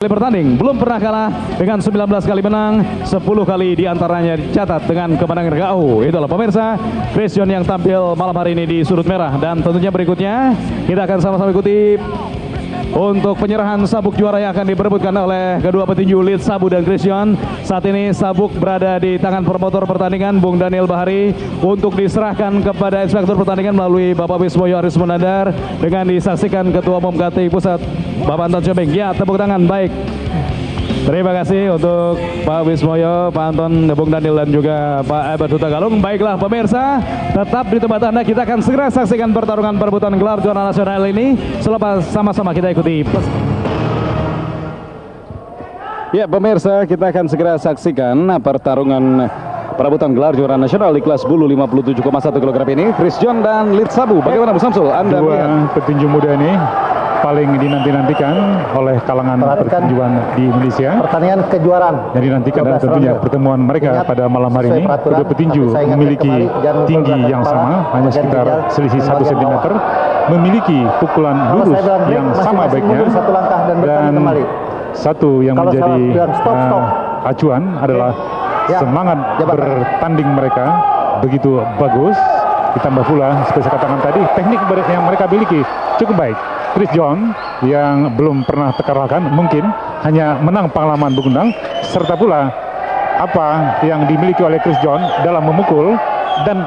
Kali bertanding belum pernah kalah dengan 19 kali menang, 10 kali diantaranya dicatat dengan kemenangan KO. Itulah pemirsa Christian yang tampil malam hari ini di sudut merah. Dan tentunya berikutnya kita akan sama-sama ikuti untuk penyerahan sabuk juara yang akan diperebutkan oleh kedua petinju Lit Sabu dan Christian. Saat ini sabuk berada di tangan promotor pertandingan Bung Daniel Bahari untuk diserahkan kepada inspektur pertandingan melalui Bapak Wismoyo Aris Munandar dengan disaksikan Ketua Umum KTI Pusat Bapak Anton Syobeng. Ya, tepuk tangan. Baik, terima kasih untuk Pak Wismoyo, Pak Anton, Bung Daniel dan juga Pak Ebert Hutagalung. Baiklah pemirsa, tetap di tempat Anda, kita akan segera saksikan pertarungan perebutan gelar juara nasional ini. Selepas sama-sama kita ikuti. Ya pemirsa, kita akan segera saksikan pertarungan perebutan gelar juara nasional di kelas bulu 57,1 kg ini. Christian dan Lit Sabu. Bagaimana Bu Samsul? Anda dua melihat petinju muda ini paling dinanti-nantikan oleh kalangan pertinjuan di Indonesia. Pertandingan kejuaraan Yang dinantikan adalah tentunya pertemuan mereka pada malam hari ini. Kedua petinju memiliki tinggi yang sama, hanya sekitar selisih 1 cm, memiliki pukulan lurus yang sama baiknya, dan satu yang menjadi acuan adalah semangat bertanding mereka begitu bagus. Ditambah pula seperti saya katakan tadi, teknik yang mereka miliki cukup baik. Chris John yang belum pernah terkalahkan, mungkin hanya menang pengalaman begundang, serta pula apa yang dimiliki oleh Chris John dalam memukul dan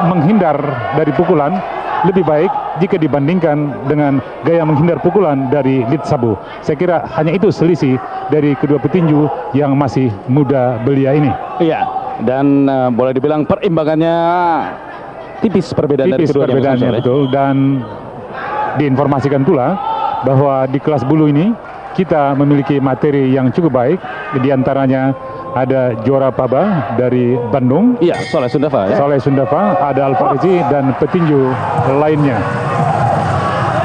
menghindar dari pukulan lebih baik jika dibandingkan dengan gaya menghindar pukulan dari Lit Sabu. Saya kira hanya itu selisih dari kedua petinju yang masih muda belia ini. iya, dan boleh dibilang perimbangannya tipis perbedaan dari keduanya. Perbedaannya betul. Dan diinformasikan pula bahwa di kelas bulu ini kita memiliki materi yang cukup baik. Di antaranya ada juara Paba dari Bandung, Iya, Soleh Sundava ya. Soleh Sundava, ada Alfarezi dan petinju lainnya.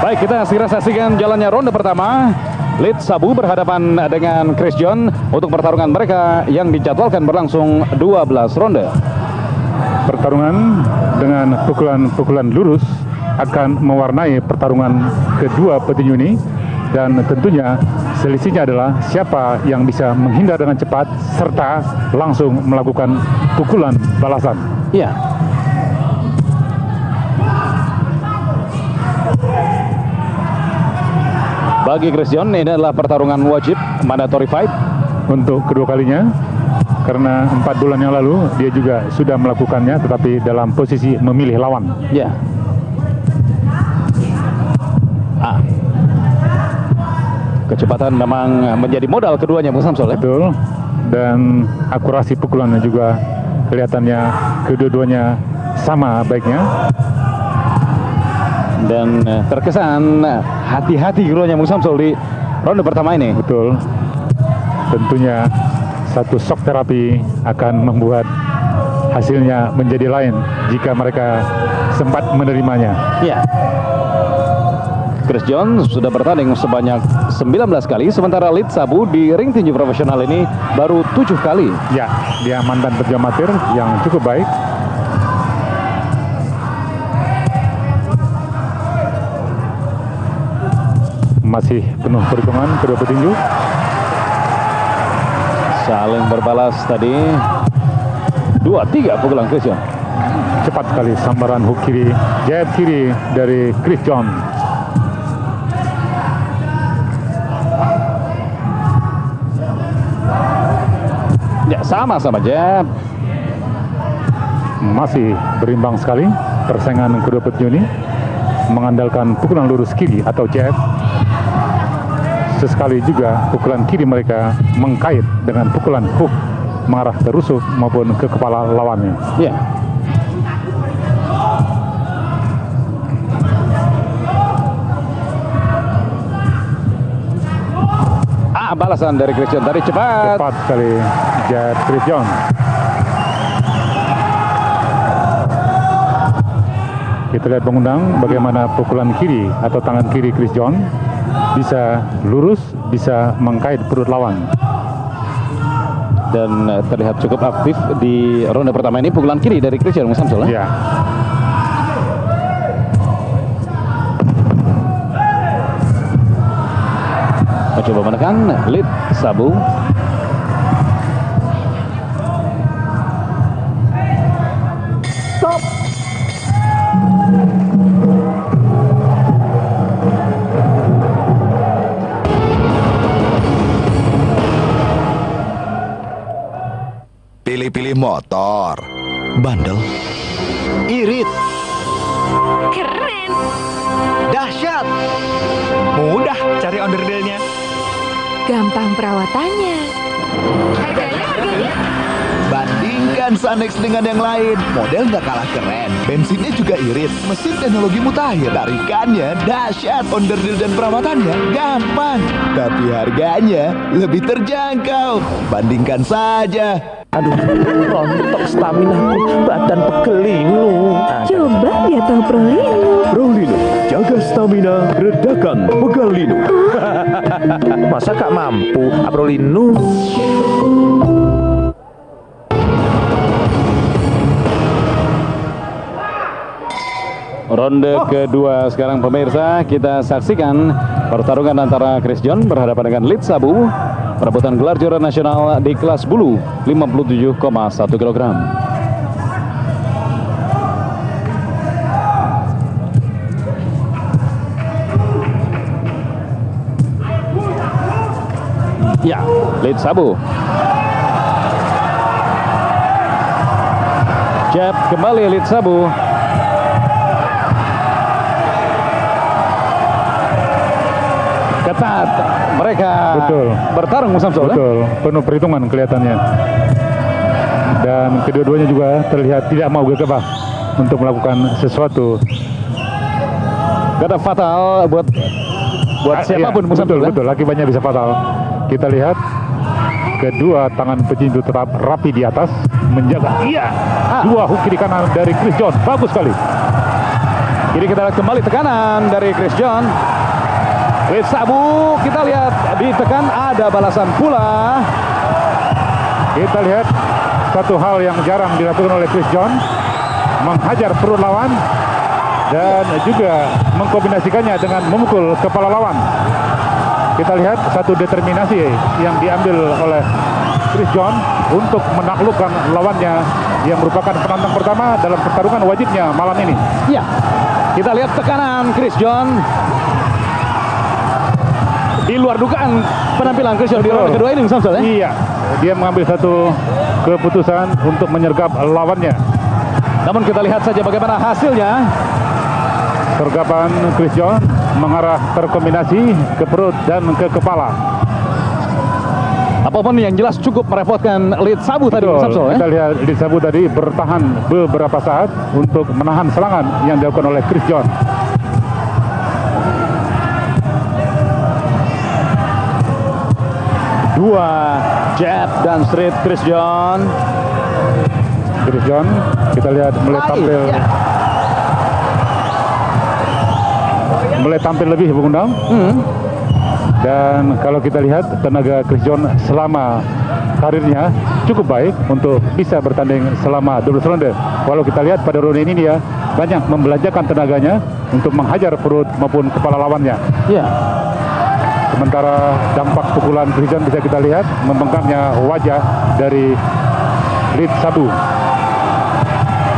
Baik, kita segera saksikan jalannya ronde pertama. Lit Sabu berhadapan dengan Chris John untuk pertarungan mereka yang dijadwalkan berlangsung 12 ronde. Pertarungan dengan pukulan-pukulan lurus akan mewarnai pertarungan kedua petinju ini, dan tentunya selisihnya adalah siapa yang bisa menghindar dengan cepat serta langsung melakukan pukulan balasan. Iya. Bagi Christian ini adalah pertarungan wajib, mandatory fight Untuk kedua kalinya, karena 4 bulan yang lalu dia juga sudah melakukannya, tetapi dalam posisi memilih lawan. ya. Kecepatan memang menjadi modal keduanya, Bung Samsul ya. Betul. Dan akurasi pukulannya juga kelihatannya kedua-duanya sama baiknya. Dan terkesan hati-hati keduanya, Bung Samsul, di ronde pertama ini. Betul. Tentunya satu shock terapi akan membuat hasilnya menjadi lain jika mereka sempat menerimanya. Iya. Chris John sudah bertanding sebanyak 19 kali, sementara Lit Sabu di ring tinju profesional ini baru 7 kali. Ya, dia mantan petinju amatir yang cukup baik. Masih penuh perhitungan kedua petinju. Saling berbalas tadi. 2-3 pukulan Chris John. Cepat sekali sambaran hook kiri, jab kiri dari Chris John. Ya, sama-sama jab. Masih berimbang sekali persaingan kedua petinju ini, mengandalkan pukulan lurus kiri atau jab. Sesekali juga pukulan kiri mereka mengkait dengan pukulan hook mengarah ke rusuk maupun ke kepala lawannya. Ya. Balasan dari Christian tadi cepat. Cepat sekali jab Chris John. Kita lihat pengundang bagaimana pukulan kiri atau tangan kiri Chris John bisa lurus, bisa mengkait perut lawan. Dan terlihat cukup aktif di ronde pertama ini pukulan kiri dari Christian, Bung Samsul ya. mencoba menekan Lead Sabu. Stop. Pilih-pilih motor, bandel, irit, Keren. dahsyat, mudah cari onderdilnya. Gampang perawatannya. Harganya. Bandingkan Sanex dengan yang lain, model nggak kalah keren, bensinnya juga irit, mesin teknologi mutakhir, tarikannya dahsyat, onderdil dan perawatannya gampang, tapi harganya lebih terjangkau. Bandingkan saja. Aduh, rontok stamina ku, badan pegelinu. Coba dia tahu Prolino. Prolino, jaga stamina, redakan pegelinu. Masa gak mampu, Prolino? Ronde kedua sekarang pemirsa, kita saksikan pertarungan antara Chris John berhadapan dengan Lead Sabu, perebutan gelar juara nasional di kelas bulu 57,1 kg. Ya, Lead Sabu. Jab kembali Lead Sabu. Ketat mereka bertarung, Mas Samsul. Betul, penuh perhitungan kelihatannya. Dan kedua-duanya juga terlihat tidak mau gegabah untuk melakukan sesuatu. Kata fatal buat siapapun, Mas Samsul. Betul, akibatnya bisa fatal. Kita lihat kedua tangan petinju tetap rapi di atas, menjaga. Iya, dua hook kiri kanan dari Chris John, bagus sekali. Kini kita lihat kembali tekanan dari Chris John. Lead Sabu, kita lihat ditekan, ada balasan pula. Kita lihat satu hal yang jarang dilakukan oleh Chris John, menghajar perut lawan dan juga mengkombinasikannya dengan memukul kepala lawan. Kita lihat satu determinasi yang diambil oleh Chris John untuk menaklukkan lawannya yang merupakan penantang pertama dalam pertarungan wajibnya malam ini. Ya, kita lihat tekanan Chris John. Di luar dugaan penampilan Chris John di ronde kedua ini, Mas Samsul, ya? Iya, dia mengambil satu keputusan untuk menyergap lawannya. Namun kita lihat saja bagaimana hasilnya. Sergapan Chris John mengarah terkombinasi ke perut dan ke kepala. Apapun yang jelas cukup merepotkan Lead Sabu tadi, Mas Samsul, ya? Kita lihat Lead Sabu tadi bertahan beberapa saat untuk menahan serangan yang dilakukan oleh Chris John. Dua jab dan straight Chris John. Chris John, kita lihat mulai tampil lebih, Bung Undang. Dan kalau kita lihat tenaga Chris John selama karirnya cukup baik untuk bisa bertanding selama 12 ronde. Walau kita lihat pada ronde ini dia banyak membelanjakan tenaganya untuk menghajar perut maupun kepala lawannya. Ya. Sementara dampak pukulan Chris John bisa kita lihat membengkaknya wajah dari Lead Sabu.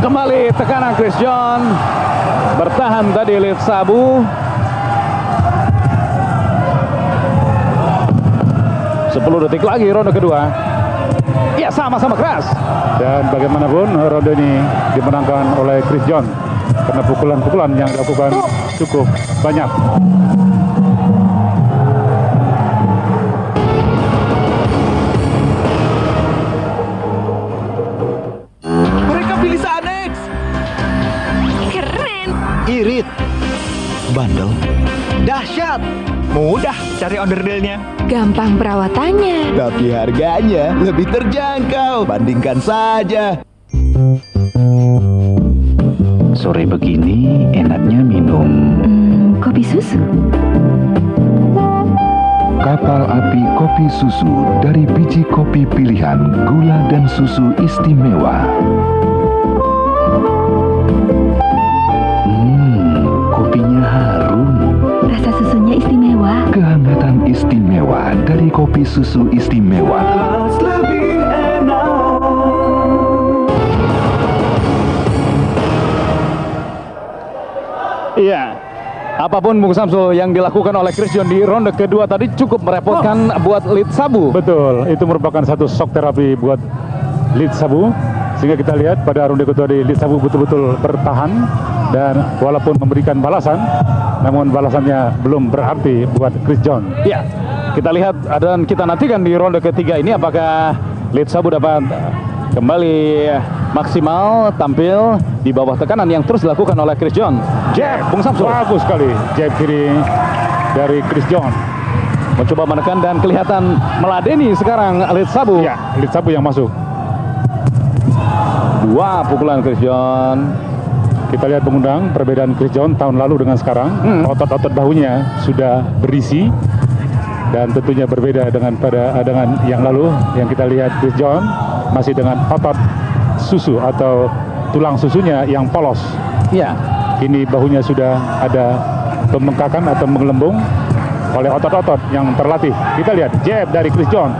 Kembali tekanan Chris John. Bertahan tadi Lead Sabu. 10 detik lagi ronde kedua. Ya, sama-sama keras. Dan bagaimanapun ronde ini dimenangkan oleh Chris John karena pukulan-pukulan yang dilakukan cukup banyak. Mereka pilih Sanex. Keren. Irit, bandel, dahsyat, mudah cari onderdilnya. Gampang perawatannya. Tapi harganya lebih terjangkau. Bandingkan saja. Sore begini enaknya minum Kopi susu. kapal api kopi susu dari biji kopi pilihan, gula dan susu istimewa. Kopinya harum. Rasa susunya istimewa. Kehangatan istimewa kopi susu istimewa. Iya. Apapun Bung Samsul yang dilakukan oleh Chris John di ronde kedua tadi cukup merepotkan buat Lead Sabu. Betul, itu merupakan satu shock terapi buat Lead Sabu. Sehingga kita lihat pada ronde kedua di Lead Sabu betul-betul bertahan. Dan walaupun memberikan balasan, namun balasannya belum berarti buat Chris John. Ya, kita lihat dan kita nantikan di ronde ketiga ini apakah Lead Sabu dapat kembali maksimal tampil di bawah tekanan yang terus dilakukan oleh Chris John. Jab, Bung Samsul. Bagus sekali jab kiri dari Chris John. Mencoba menekan dan kelihatan meladeni sekarang Lead Sabu. Ya, Lead Sabu yang masuk. Dua pukulan Chris John. Kita lihat pengundang perbedaan Chris John tahun lalu dengan sekarang. Otot-otot bahunya sudah berisi dan tentunya berbeda dengan yang lalu yang kita lihat Chris John masih dengan otot susu atau tulang susunya yang polos. Ya, Ini bahunya sudah ada pembengkakan atau menggelembung oleh otot-otot yang terlatih. Kita lihat jab dari Chris John.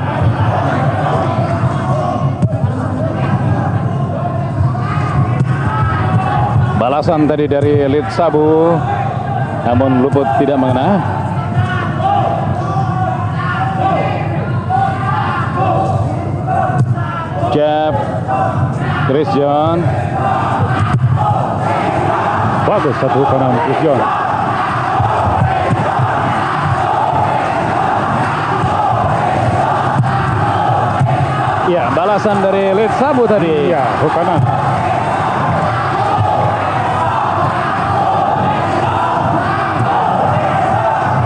balasan tadi dari Lead Sabu, namun luput tidak mengena. Jab Chris John. Bagus satu kanan Chris John. Ya, balasan dari Lead Sabu tadi. Iya, hook kanan.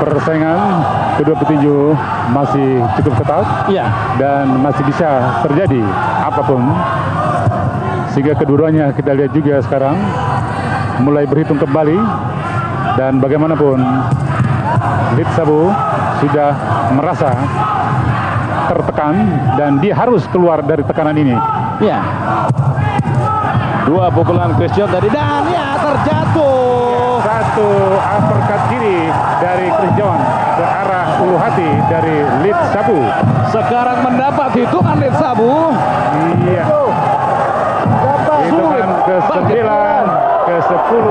Persaingan kedua petinju masih cukup ketat. Iya. Dan masih bisa terjadi apapun, sehingga keduanya kita lihat juga sekarang mulai berhitung kembali. Dan bagaimanapun Lead Sabu sudah merasa tertekan dan dia harus keluar dari tekanan ini. Ya. Dua pukulan Chris John tadi dan ya terjatuh. Satu uppercut kiri dari Chris John ke arah ulu hati dari Lead Sabu. Sekarang mendapat hitungan Lead Sabu. Iya. Hitungan ke-9, ke-10.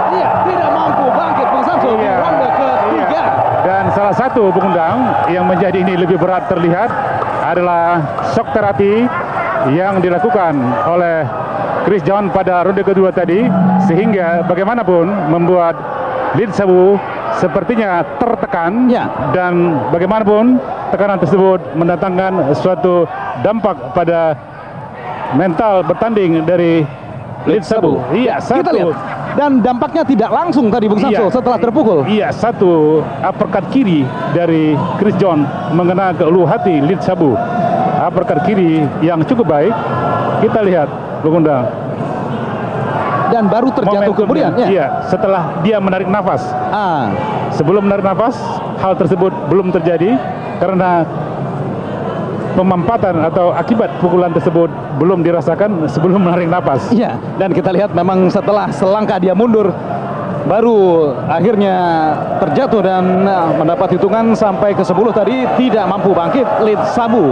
Iya, tidak mampu bangkit Bung Samsul di ronde ketiga. Dan salah satu pengundang yang menjadi ini lebih berat terlihat adalah shock terapi yang dilakukan oleh Chris John pada ronde kedua tadi, sehingga bagaimanapun membuat Lead Sabu sepertinya tertekan. Ya. Dan bagaimanapun tekanan tersebut mendatangkan suatu dampak pada mental bertanding dari Lead Sabu. Iya, Kita lihat. satu. Dan dampaknya tidak langsung tadi Bung Samsul setelah terpukul. Iya, satu uppercut kiri dari Chris John mengena ke ulu hati Lead Sabu. Uppercut kiri yang cukup baik. Kita lihat pengundang. Dan baru terjatuh Momentumnya. kemudian. Ya. Iya, setelah dia menarik nafas. Sebelum menarik nafas, hal tersebut belum terjadi karena pemampatan atau akibat pukulan tersebut belum dirasakan sebelum menarik nafas. Iya, dan kita lihat memang setelah selangkah dia mundur baru akhirnya terjatuh dan mendapat hitungan sampai ke 10 tadi, tidak mampu bangkit Lead Sabu.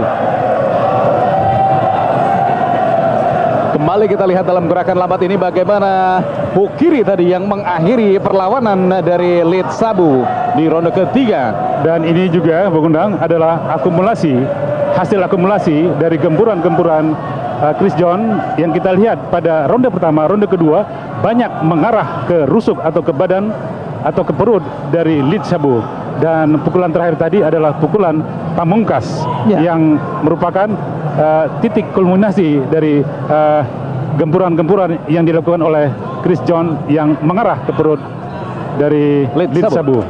Kembali kita lihat dalam gerakan lambat ini bagaimana hook kiri tadi yang mengakhiri perlawanan dari Lead Sabu di ronde ketiga. Dan ini juga pengundang adalah hasil akumulasi dari gempuran-gempuran Chris John yang kita lihat pada ronde pertama, ronde kedua banyak mengarah ke rusuk atau ke badan atau ke perut dari Lead Sabu. Dan pukulan terakhir tadi adalah pukulan pamungkas yang merupakan titik kulminasi dari gempuran-gempuran yang dilakukan oleh Chris John yang mengarah ke perut dari Lead Sabu.